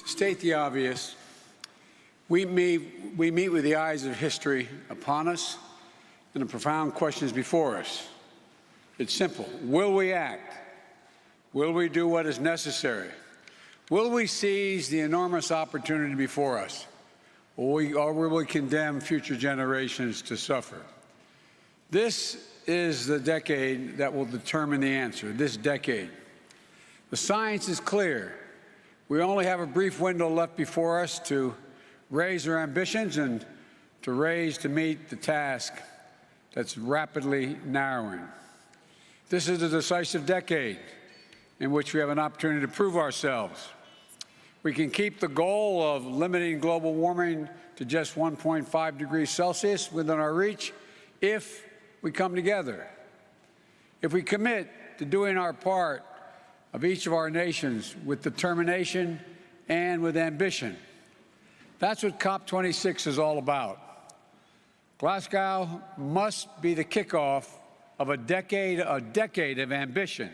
To state the obvious, we meet with the eyes of history upon us and the profound questions before us. It's simple. Will we act? Will we do what is necessary? Will we seize the enormous opportunity before us? Or will we condemn future generations to suffer? This is the decade that will determine the answer, this decade. The science is clear. We only have a brief window left before us to raise our ambitions and to meet the task that's rapidly narrowing. This is a decisive decade in which we have an opportunity to prove ourselves. We can keep the goal of limiting global warming to just 1.5 degrees Celsius within our reach if we come together. If we commit to doing our part of each of our nations with determination and with ambition. That's what COP26 is all about. Glasgow must be the kickoff of a decade of ambition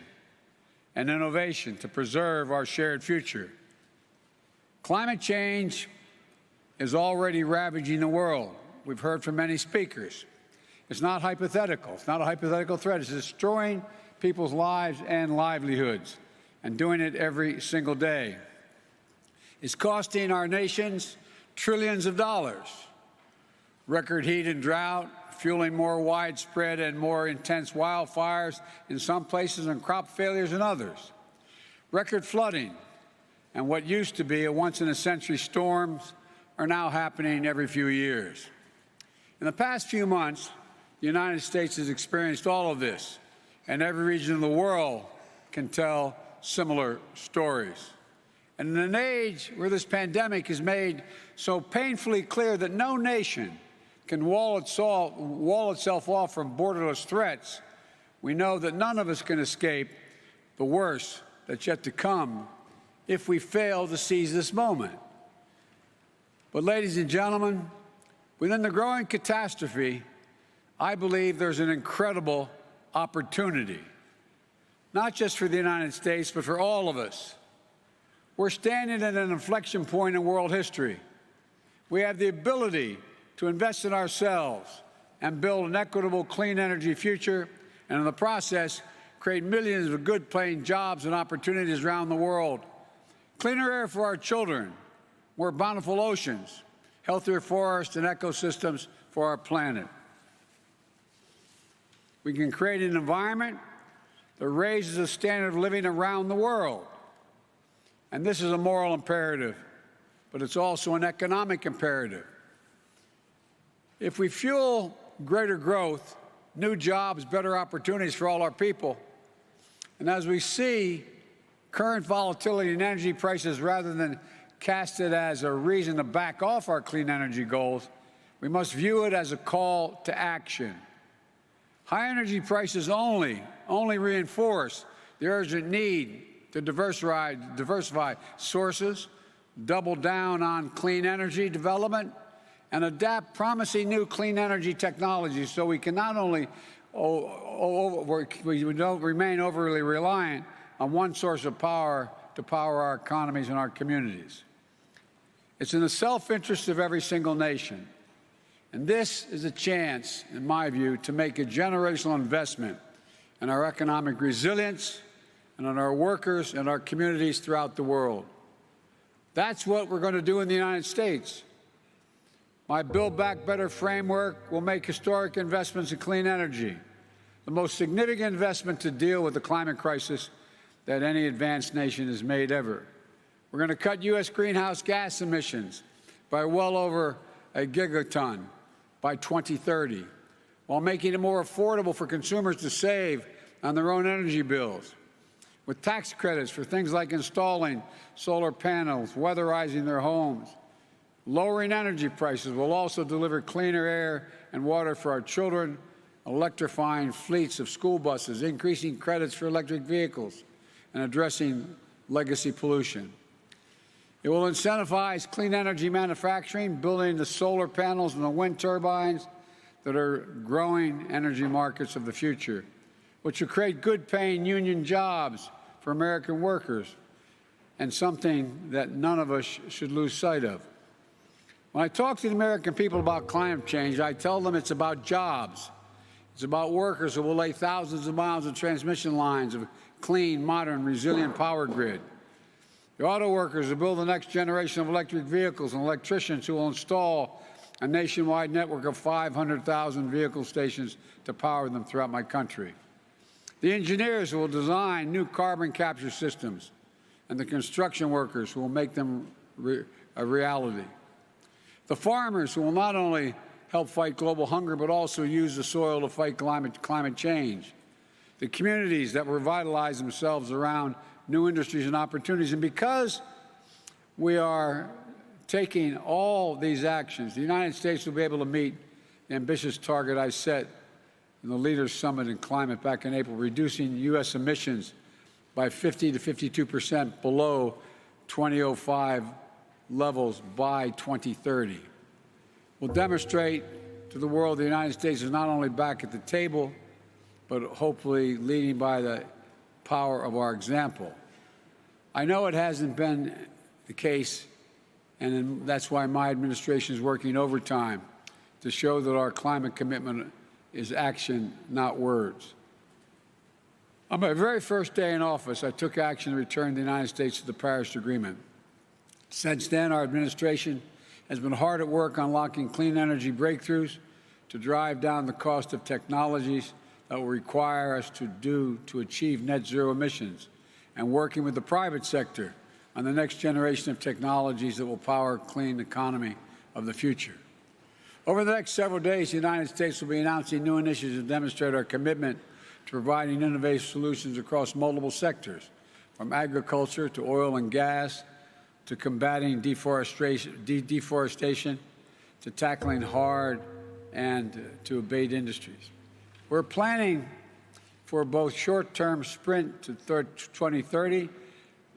and innovation to preserve our shared future. Climate change is already ravaging the world. We've heard from many speakers. It's not hypothetical. It's not a hypothetical threat. It's destroying people's lives and livelihoods, and doing it every single day. It's costing our nations trillions of dollars. Record heat and drought, fueling more widespread and more intense wildfires in some places and crop failures in others. Record flooding and what used to be a once-in-a-century storms are now happening every few years. In the past few months, the United States has experienced all of this, and every region of the world can tell similar stories. And in an age where this pandemic is made so painfully clear that no nation can wall itself off from borderless threats, we know that none of us can escape the worst that's yet to come if we fail to seize this moment. But, ladies and gentlemen, within the growing catastrophe, I believe there's an incredible opportunity, not just for the United States, but for all of us. We're standing at an inflection point in world history. We have the ability to invest in ourselves and build an equitable, clean energy future, and in the process, create millions of good-paying jobs and opportunities around the world. Cleaner air for our children, more bountiful oceans, healthier forests and ecosystems for our planet. We can create an environment that raises the standard of living around the world. And this is a moral imperative, but it's also an economic imperative. If we fuel greater growth, new jobs, better opportunities for all our people, and as we see current volatility in energy prices, rather than cast it as a reason to back off our clean energy goals, we must view it as a call to action. High energy prices only reinforce the urgent need to diversify sources, double down on clean energy development, and adapt promising new clean energy technologies so we can not only we don't remain overly reliant on one source of power to power our economies and our communities. It's in the self-interest of every single nation. And this is a chance, in my view, to make a generational investment in our economic resilience and in our workers and our communities throughout the world. That's what we're going to do in the United States. My Build Back Better framework will make historic investments in clean energy, the most significant investment to deal with the climate crisis that any advanced nation has made ever. We're going to cut U.S. greenhouse gas emissions by well over a gigaton by 2030, while making it more affordable for consumers to save on their own energy bills, with tax credits for things like installing solar panels, weatherizing their homes. Lowering energy prices will also deliver cleaner air and water for our children, electrifying fleets of school buses, increasing credits for electric vehicles, and addressing legacy pollution. It will incentivize clean energy manufacturing, building the solar panels and the wind turbines that are growing energy markets of the future, which will create good-paying union jobs for American workers and something that none of us should lose sight of. When I talk to the American people about climate change, I tell them it's about jobs. It's about workers who will lay thousands of miles of transmission lines of clean, modern, resilient power grid. The auto workers who build the next generation of electric vehicles and electricians who will install a nationwide network of 500,000 vehicle stations to power them throughout my country. The engineers who will design new carbon capture systems, and the construction workers who will make them a reality. The farmers who will not only help fight global hunger, but also use the soil to fight climate change. The communities that revitalize themselves around new industries and opportunities. And because we are taking all these actions, the United States will be able to meet the ambitious target I set in the Leaders Summit in Climate back in April, reducing U.S. emissions by 50 to 52% below 2005 levels by 2030. We'll demonstrate to the world the United States is not only back at the table, but hopefully leading by the power of our example. I know it hasn't been the case, and that's why my administration is working overtime to show that our climate commitment is action, not words. On my very first day in office, I took action to return the United States to the Paris Agreement. Since then, our administration has been hard at work unlocking clean energy breakthroughs to drive down the cost of technologies that will require us to achieve net zero emissions, and working with the private sector on the next generation of technologies that will power a clean economy of the future. Over the next several days, the United States will be announcing new initiatives to demonstrate our commitment to providing innovative solutions across multiple sectors, from agriculture to oil and gas, to combating deforestation, to tackling hard and to abate industries. We're planning for both short-term sprint to 2030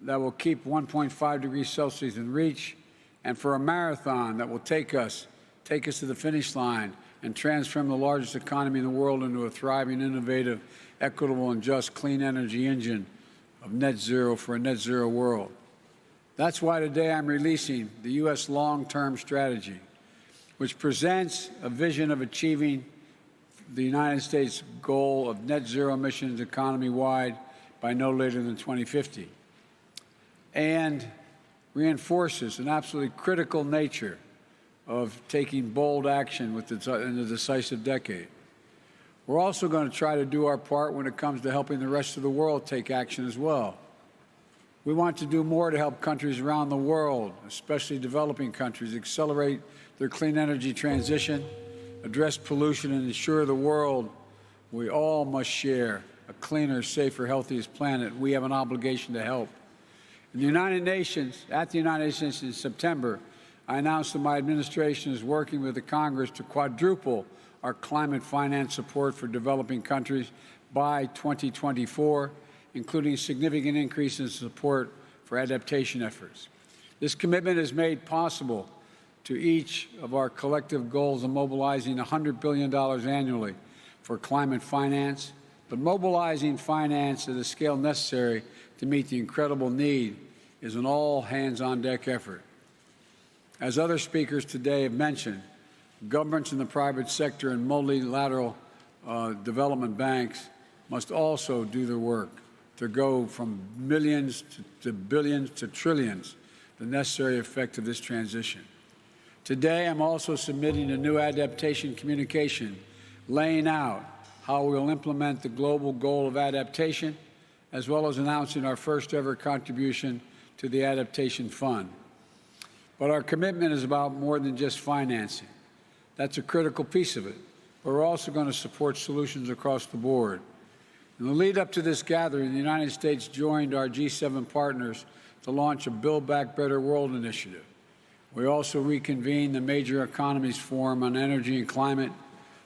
that will keep 1.5 degrees Celsius in reach, and for a marathon that will take us to the finish line and transform the largest economy in the world into a thriving, innovative, equitable, and just clean energy engine of net zero for a net zero world. That's why today I'm releasing the U.S. long-term strategy, which presents a vision of achieving the United States goal of net zero emissions economy-wide by no later than 2050, and reinforces an absolutely critical nature of taking bold action in the decisive decade. We're also going to try to do our part when it comes to helping the rest of the world take action as well. We want to do more to help countries around the world, especially developing countries, accelerate their clean energy transition, address pollution, and ensure the world we all must share a cleaner, safer, healthiest planet. We have an obligation to help. At the United Nations in September, I announced that my administration is working with the Congress to quadruple our climate finance support for developing countries by 2024, including significant increases in support for adaptation efforts. This commitment is made possible to each of our collective goals of mobilizing $100 billion annually for climate finance, but mobilizing finance at the scale necessary to meet the incredible need is an all-hands-on-deck effort. As other speakers today have mentioned, governments in the private sector and multilateral development banks must also do their work to go from millions to billions to trillions, the necessary effect of this transition. Today, I'm also submitting a new adaptation communication laying out how we will implement the global goal of adaptation, as well as announcing our first ever contribution to the Adaptation Fund. But our commitment is about more than just financing. That's a critical piece of it. But we're also going to support solutions across the board. In the lead up to this gathering, the United States joined our G7 partners to launch a Build Back Better World initiative. We also reconvened the Major Economies Forum on Energy and Climate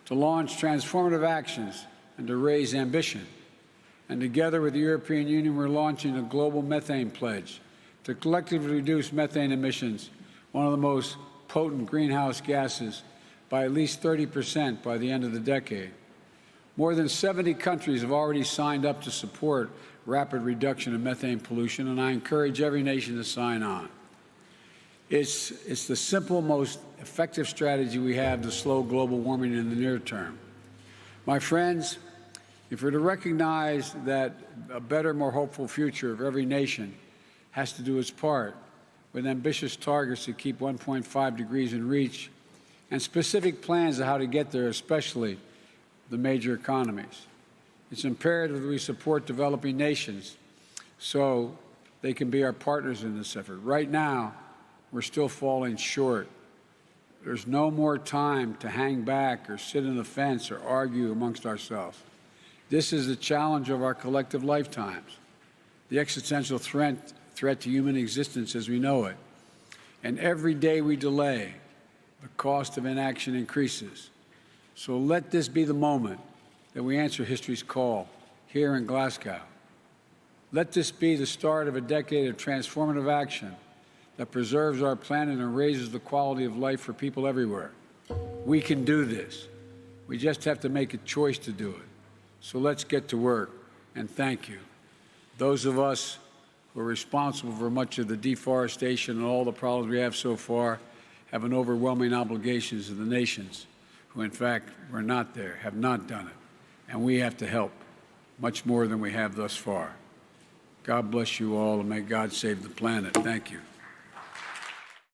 to launch transformative actions and to raise ambition. And together with the European Union, we're launching a global methane pledge to collectively reduce methane emissions, one of the most potent greenhouse gases, by at least 30% by the end of the decade. More than 70 countries have already signed up to support rapid reduction of methane pollution, and I encourage every nation to sign on. It's the simple, most effective strategy we have to slow global warming in the near term. My friends, if we're to recognize that a better, more hopeful future of every nation has to do its part with ambitious targets to keep 1.5 degrees in reach and specific plans of how to get there, especially the major economies. It's imperative that we support developing nations so they can be our partners in this effort. Right now, we're still falling short. There's no more time to hang back or sit on the fence or argue amongst ourselves. This is the challenge of our collective lifetimes, the existential threat to human existence as we know it. And every day we delay, the cost of inaction increases. So let this be the moment that we answer history's call here in Glasgow. Let this be the start of a decade of transformative action that preserves our planet and raises the quality of life for people everywhere. We can do this. We just have to make a choice to do it. So let's get to work, and thank you. Those of us who are responsible for much of the deforestation and all the problems we have so far have an overwhelming obligation to the nations who, in fact, were not there, have not done it. And we have to help much more than we have thus far. God bless you all, and may God save the planet. Thank you.